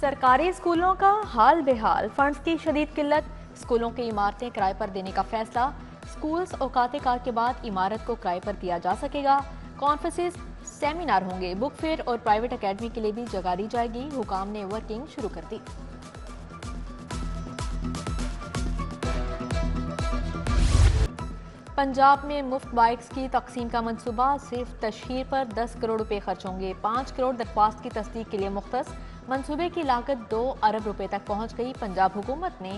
सरकारी स्कूलों का हाल बेहाल, फंड्स की शदीद किल्लत, स्कूलों की इमारतें किराए पर देने का फैसला। स्कूल्स औकात कार के बाद इमारत को किराए पर दिया जा सकेगा। कॉन्फ्रेंसेस, सेमिनार होंगे। बुक फेयर और प्राइवेट एकेडमी के लिए भी जगह दी जाएगी। हुकाम ने वर्किंग शुरू कर दी। पंजाब में मुफ्त बाइक्स की तकसीम का मंसूबा, सिर्फ तशहीर पर 10 करोड़ रुपए खर्च होंगे। 5 करोड़ दरख्वास्त की तस्दीक के लिए मुख्तस। मंसूबे की लागत 2 अरब रुपए तक पहुंच गई। पंजाब हुकूमत ने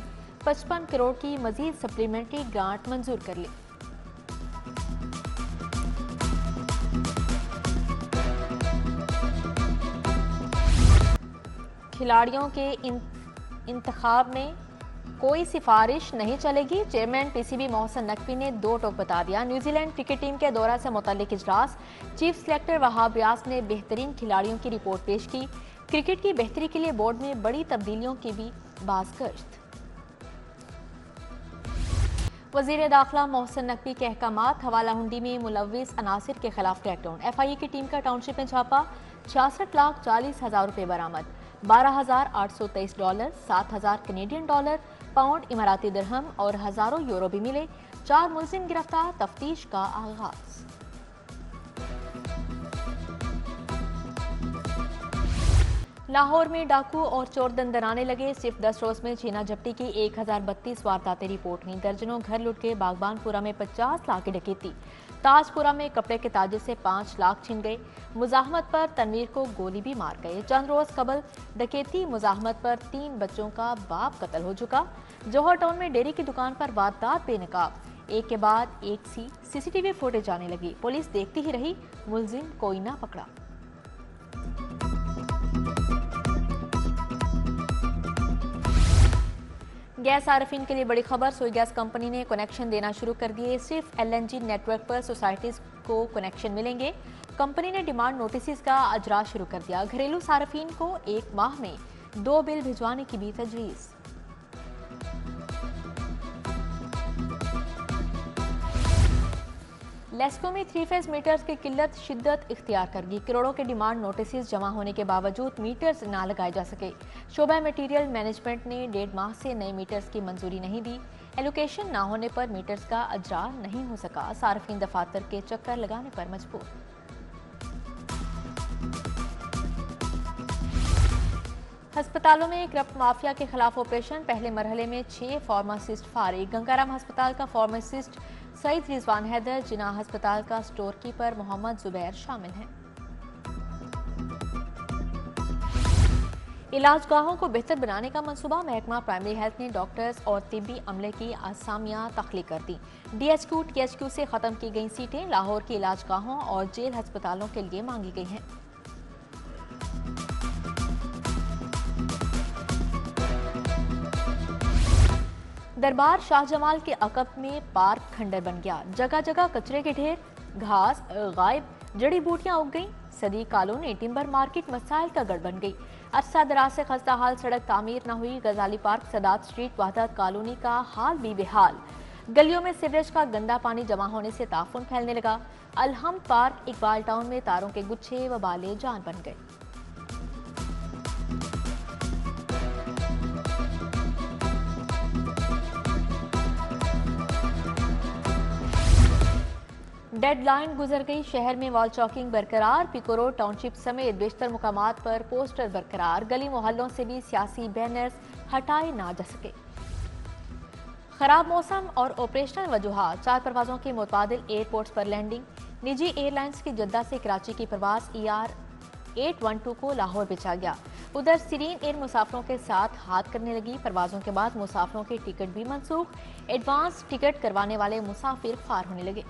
55 करोड़ की मजीद सप्लीमेंट्री ग्रांट मंजूर कर ली। खिलाड़ियों के इंतखाब में कोई सिफारिश नहीं चलेगी। चेयरमैन पीसीबी मोहसिन नकवी ने 2 टोक बता दिया। न्यूजीलैंड क्रिकेट टीम के दौरा से मुतल्लिक इजलास, चीफ सेलेक्टर वहाब रियाज ने बेहतरीन खिलाड़ियों की रिपोर्ट पेश की। क्रिकेट की बेहतरी के लिए बोर्ड में बड़ी तब्दीलियों की भी बाज़गश्त। वजीर दाखिला मोहसिन नकवी के अहकामात, हवाला हुंडी में मुलविस अनासिर के खिलाफ क्रैकडाउन। एफआईए की टीम का टाउनशिप में छापा, 66,40,000 रुपए बरामद। $12,823, 7,000 कैनेडियन डॉलर, पाउंड, इमाराती दिरहम और हजारों यूरो भी मिले। 4 मुलजिम गिरफ्तार, तफ्तीश का आगाज। लाहौर में डाकू और चोर दंदनाने लगे। सिर्फ 10 रोज में छीना झपटी की 1032 वारदातें रिपोर्ट हुई। दर्जनों घर लुट के। बागबानपुरा में 50 लाख की डकैती। ताजपुरा में कपड़े के ताजे से 5 लाख छिन गए। मुजाहमत पर तनवीर को गोली भी मार गए। चंद रोज कबल डकैती मुजाहमत पर 3 बच्चों का बाप कत्ल हो चुका। जौहर टाउन में डेयरी की दुकान पर वारदात बेनकाब। एक के बाद एक सीसीटीवी फुटेज आने लगी। पुलिस देखती ही रही, मुलजिम कोई ना पकड़ा। गैस सार्फिन के लिए बड़ी खबर, सोई गैस कंपनी ने कनेक्शन देना शुरू कर दिए। सिर्फ एलएनजी नेटवर्क पर सोसाइटीज को कनेक्शन मिलेंगे। कंपनी ने डिमांड नोटिस का अजरा शुरू कर दिया। घरेलू सार्फिन को 1 माह में 2 बिल भिजवाने की भी तजवीज़। लेस्को में 3 फेज मीटर्स की किल्लत शिद्दत इख्तियार करगी। करोड़ों के डिमांड नोटिस जमा होने के बावजूद मीटर्स ना लगाए जा सके। शोबा मटीरियल मैनेजमेंट ने 1.5 माह से नए मीटर्स की मंजूरी नहीं दी। एलोकेशन ना होने पर मीटर्स का अजरा नहीं हो सका। सार्फिन दफातर के चक्कर लगाने पर मजबूर। अस्पतालों में करप्ट माफिया के खिलाफ ऑपरेशन, पहले मरहले में 6 फार्मासिस्ट फारिग। गंगाराम अस्पताल का फार्मासिस्ट सईद रिजवान हैदर, जिनाह अस्पताल का स्टोर कीपर मोहम्मद जुबैर शामिल हैं। इलाजगाहों को बेहतर बनाने का मंसूबा, महकमा प्राइमरी हेल्थ ने डॉक्टर्स और तिब्बी अमले की आसामियां तख्लीक कर दी। डीएचक्यू टीएचक्यू से खत्म की गई सीटें लाहौर की इलाजगाहों और जेल अस्पतालों के लिए मांगी गई हैं। दरबार शाहजमाल के अकब में पार्क खंडर बन गया। जगह जगह कचरे के ढेर, घास गायब, जड़ी बूटियां उग गईं। सदी कॉलोनी टिम्बर मार्केट मसाइल का गढ़ बन गई। अरसा दराज से खस्ता हाल सड़क तामीर न हुई। गजाली पार्क, सदात स्ट्रीट, वहदत कॉलोनी का हाल भी बेहाल। गलियों में सीवरेज का गंदा पानी जमा होने से ताफुन फैलने लगा। अलहम पार्क, इकबाल टाउन में तारों के गुच्छे वबाले जान बन गए। डेडलाइन गुजर गई, शहर में वॉल चॉकिंग बरकरार। पिको रोड टाउनशिप समेत बेशतर मुकामात पर पोस्टर बरकरार। गली मोहल्लों से भी सियासी बैनर्स हटाए ना जा सके। खराब मौसम और ऑपरेशनल वजूहात, 4 परवाजों के मुतबादिल एयरपोर्ट्स पर लैंडिंग। निजी एयरलाइंस की जद्दा से कराची की परवाज ER-812 को लाहौर भेजा गया। उधर सीरीन एयर मुसाफिरों के साथ हाथ करने लगी। परवाजों के बाद मुसाफिरों के टिकट भी मनसूख। एडवांस टिकट करवाने वाले मुसाफिर फार होने लगे।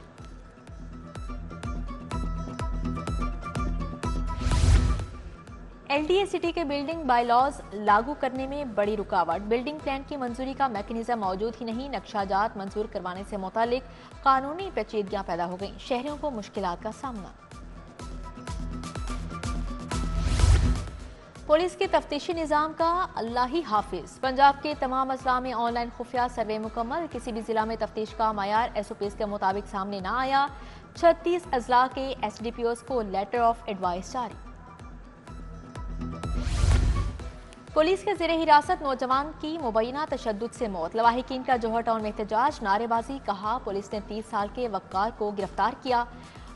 एलडीए सिटी के बिल्डिंग बायलॉज लागू करने में बड़ी रुकावट। बिल्डिंग प्लान की मंजूरी का मैकेनिज्म मौजूद ही नहीं। नक्शाजात मंजूर करवाने से मुतालिक कानूनी पेचीदगियां पैदा हो गईं। शहरियों को मुश्किलात का सामना। पुलिस के तफ्तीशी निजाम का अल्लाह ही हाफिज। पंजाब के तमाम अजला में ऑनलाइन खुफिया सर्वे मुकम्मल। किसी भी जिला में तफ्तीश का मायार एसओपीज के मुताबिक सामने न आया। 36 अजला के एसडीपीओज को लेटर ऑफ एडवाइस जारी। पुलिस के जेर हिरासत नौजवान की मुबैना तशद्दुद से मौत। लवाहिकीन का जौहर टाउन में एहतजाज, नारेबाजी। कहा पुलिस ने 30 साल के वक्कार को गिरफ्तार किया।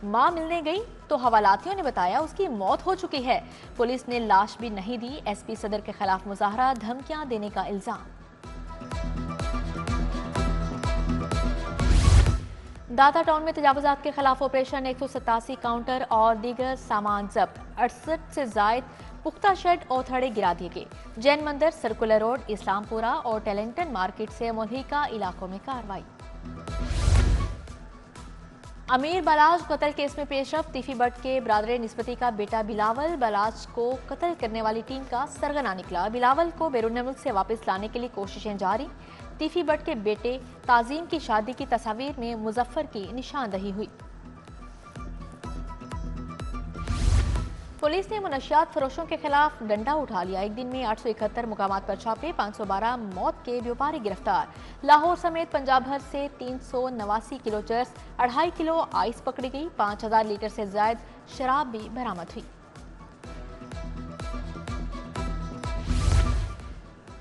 मां मिलने गई तो हवालातियों ने बताया उसकी मौत हो चुकी है। पुलिस ने लाश भी नहीं दी। एसपी सदर के खिलाफ मुजाहरा, धमकियां देने का इल्जाम। दाता टाउन में तजावुजात के खिलाफ ऑपरेशन, 187 काउंटर और दीगर सामान जब्त। 68 से जायद पुख्ता शेड और थड़े गिरा दिए गए। जैन मंदिर, सर्कुलर रोड, इस्लामपुरा और टेलेंटन मार्केट से मुल्हिका इलाकों में कार्रवाई। अमीर बलाज कत्ल केस में पेशरफ। तीफी भट्ट के ब्रादर निस्बती का बेटा बिलावल बलाज को कत्ल करने वाली टीम का सरगना निकला। बिलावल को बैरून मुल्क से वापस लाने के लिए कोशिशें जारी। तीफी भट्ट के बेटे ताजीम की शादी की तस्वीर में मुजफ्फर की निशानदही हुई। पुलिस ने मुनशियात फरोशों के खिलाफ डंडा उठा लिया। एक दिन में 871 मुकामात पर छापे, 512 मौत के व्यापारी गिरफ्तार। लाहौर समेत पंजाब भर से 389 किलो चरस, 2.5 किलो आइस पकड़ी गई। 5000 लीटर से ज्यादा शराब भी बरामद हुई।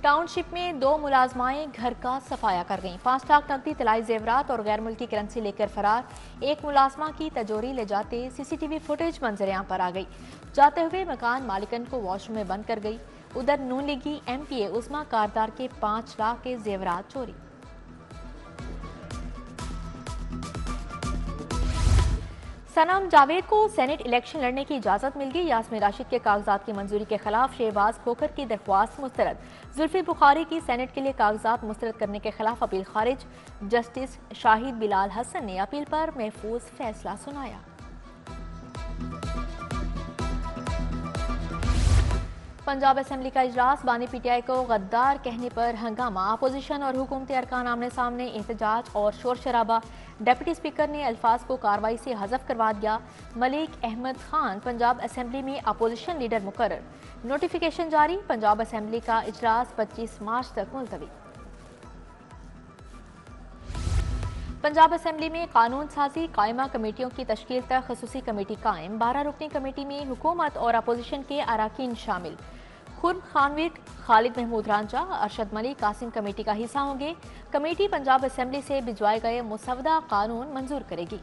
टाउनशिप में 2 मुलाजमाएं घर का सफाया कर गईं। 5 लाख नकदी, तलाई जेवरात और गैर मुल्की करेंसी लेकर फरार। एक मुलाजमा की तजोरी ले जाते सीसीटीवी फुटेज मंजर पर आ गई। जाते हुए मकान मालिकन को वॉशरूम में बंद कर गई। उधर नून लीगी एमपीए उस्मा कारदार के 5 लाख के जेवरात चोरी। सनम जावेद को सेनेट इलेक्शन लड़ने की इजाजत मिल गई। यास्मीन राशिद के कागजात की मंजूरी के खिलाफ शहबाज खोखर की दरख्वास्त मुस्तरद। जुल्फी बुखारी की सेनेट के लिए कागजात मुस्तरद करने के खिलाफ अपील खारिज। जस्टिस शाहिद बिलाल हसन ने अपील पर महफूज फैसला सुनाया। पंजाब असेंबली का इजलास, बानी पीटीआई को गद्दार कहने पर हंगामा। अपोजिशन और हुकूमती अरकान आमने सामने, एहतजाज और शोर शराबा। डिप्टी स्पीकर ने अल्फाज को कार्रवाई से हज़फ करवा दिया। मलिक अहमद खान पंजाब असेंबली में अपोजिशन लीडर मुकर्रर। नोटिफिकेशन जारी। पंजाब असेंबली का इजलास 25 मार्च तक मुलतवी। पंजाब असेंबली में कानून साजी, कायमा कमेटियों की तश्कील तक खसूसी कमेटी कायम। 12 रुकनी कमेटी में हुकूमत और अपोजिशन के अराकीन शामिल। खुर्म खानवीर, खालिद महमूद रांझा, अरशद मलिक कासिम कमेटी का हिस्सा होंगे। कमेटी पंजाब असेंबली से भिजवाए गए मुसवदा कानून मंजूर करेगी।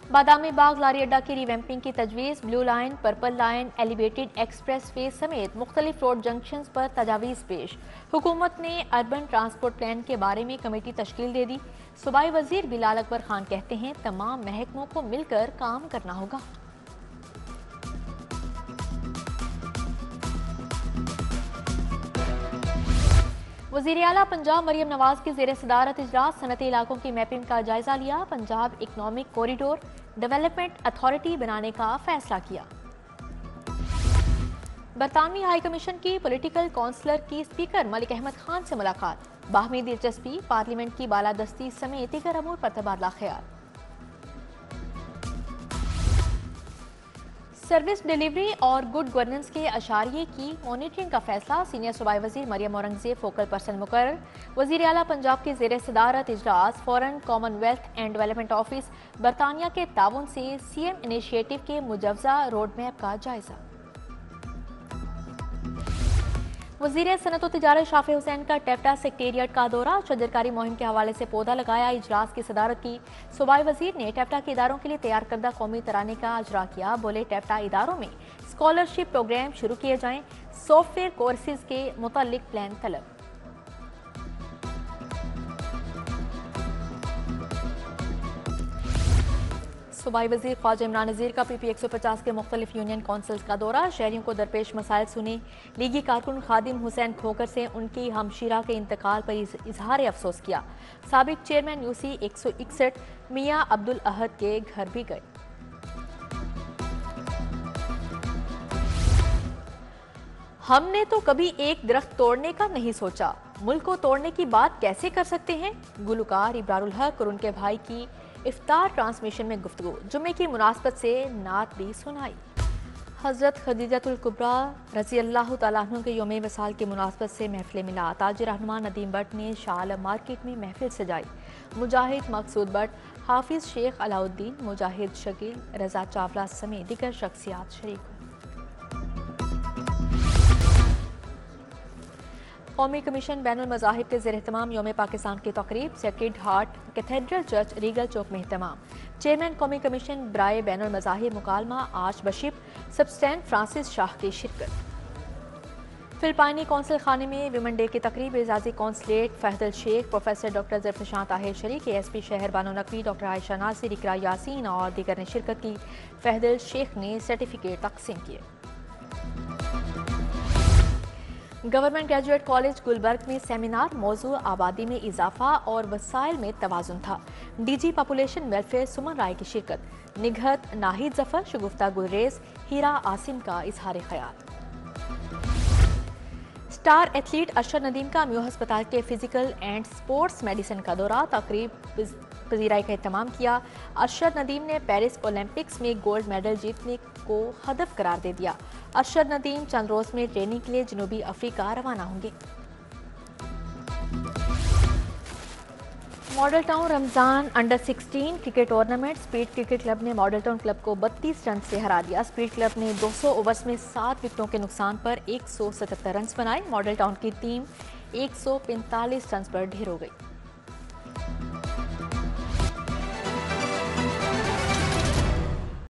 बादामी बाग लारी अड्डा की रिवैम्पिंग की तजवीज़। Blue line, purple line, elevated express way समेत मुख्तलिफ रोड जंक्शंस पर तजावीज़ पेश। हुकूमत ने अर्बन ट्रांसपोर्ट प्लान के बारे में कमेटी तश्कील दे दी। सूबाई वजीर बिलाल अकबर खान कहते हैं तमाम महकमों को मिलकर काम करना होगा। वज़ीर आला पंजाब मरियम नवाज की ज़ेर सदारत इजलास, सनती इलाकों की मैपिंग का जायजा लिया। Punjab economic corridor development authority बनाने का फैसला किया। बरतानवी हाई कमीशन की पॉलिटिकल काउंसलर की स्पीकर मलिक अहमद खान से मुलाकात। बाहमी दिलचस्पी, पार्लियामेंट की बालादस्ती समेत दीगर अमूर पर तबादला ख्याल। सर्विस डिलीवरी और गुड गवर्नेंस के अशारिये की मॉनिटरिंग का फैसला। सीनियर सूबाई वजीर मरियम औरंगजेब फोकल पर्सन मुकर्रर। वजीर आला पंजाब की ज़ेर सदारत इजलास, foreign Commonwealth and development office बरतानिया के ताउन से सीएम इनिशिएटिव के मुजवजा रोड मैप का जायजा। वज़ीर सनत और तिजारत शाफी हुसैन का टेप्टा सेक्रेटेरिएट का दौरा। शजरकारी मुहिम के हवाले से पौधा लगाया। इजलास की सदारत की। सूबाई वजीर ने टेप्टा के इदारों के लिए तैयार करदा कौमी तराने का अजरा किया। बोले टेप्टा इदारों में स्कॉलरशिप प्रोग्राम शुरू किए जाएं। सॉफ्टवेयर कोर्सेज के मुतालिक प्लान तलब। सूबाई वजीर ख्वाजा इमरान नज़ीर का पीपी 150 के मुख्तलिफ यूनियन काउंसिल्स का दौरा। शहरियों को दरपेश मसाइल सुने। लीगी कारकुन खादिम हुसैन खोकर से उनकी हमशीरा के इंतकाल पर इजहार अफसोस किया। साबिक चेयरमैन यूसी 161 मियाँ अब्दुल अहद के घर भी गए। हमने तो कभी एक दरख्त तोड़ने का नहीं सोचा, मुल्क को तोड़ने की बात कैसे कर सकते हैं। गुलकार इब्रारुल हक और उनके भाई की इफ्तार ट्रांसमिशन में गुफ्तगू। जुम्मे की मुनासबत से नात भी सुनाई। हज़रत खदीजतुल कुबरा रज़ी अल्लाह तआला अन्हा के यौम वसाल की मुनासबत से महफिल मिला। ताजिर रहनुमा नदीम भट्ट ने शाह आलम मार्केट में महफिल सजाई। मुजाहिद मकसूद भट्ट, हाफिज शेख अलाउद्दीन, मुजाहिद शकील, रजा चावला समेत दीगर शख्सियात शरीक हुए। कौमी कमीशन बैनुल मज़ाहिब के ज़ेर एहतमाम यौम पाकिस्तान की तक़रीब Sacred Heart Cathedral Church Regal Chowk में एहतमाम। चेयरमैन कौमी कमीशन बराए बैनुल मज़ाहिब मुकालमा archbishop Sebastian Francis Shaw की शिरकत। फिलिपाइनी कौंसिल खाने में विमेन डे की तकरीब एजाजी कौंसलेट फहदल शेख, प्रोफेसर डॉक्टर ज़रफ़शान ताहिर शरीक, ASP शहर बानो नकवी डॉक्टर आयशा नासिर, इकरा यासीन और दीगर ने शिरकत की। फहदल शेख ने सर्टिफिकेट तकसीम किए। गवर्नमेंट ग्रेजुएट कॉलेज गुलबर्ग में सेमिनार, मौजू आबादी में इजाफा और वसाइल में तवाजुन था। DG पॉपुलेशन वेलफेयर सुमन राय की शिरकत। निगहत नाहिद जफर, शगुफ्ता गुलरेज, हीरा आसिम का इजहार ख्याल। स्टार एथलीट अरशद नदीम का म्यू अस्पताल के फिजिकल एंड स्पोर्ट्स मेडिसिन का दौरा, तकरीब पजीराई का एहतमाम किया। अरशद नदीम ने पेरिस ओलंपिक्स में गोल्ड मेडल जीतने को हदफ करार दे दिया। अरशद नदीम चंद रोज में ट्रेनिंग के लिए जनूबी अफ्रीका रवाना होंगे। Model town Ramzan under 16 cricket tournament, speed cricket club ने मॉडल टाउन क्लब को 32 रन से हरा दिया। स्पीड क्लब ने 200 ओवर्स में 7 विकेटों के नुकसान पर 177 रन बनाए। मॉडल टाउन की टीम 145 रन पर ढेर हो गई।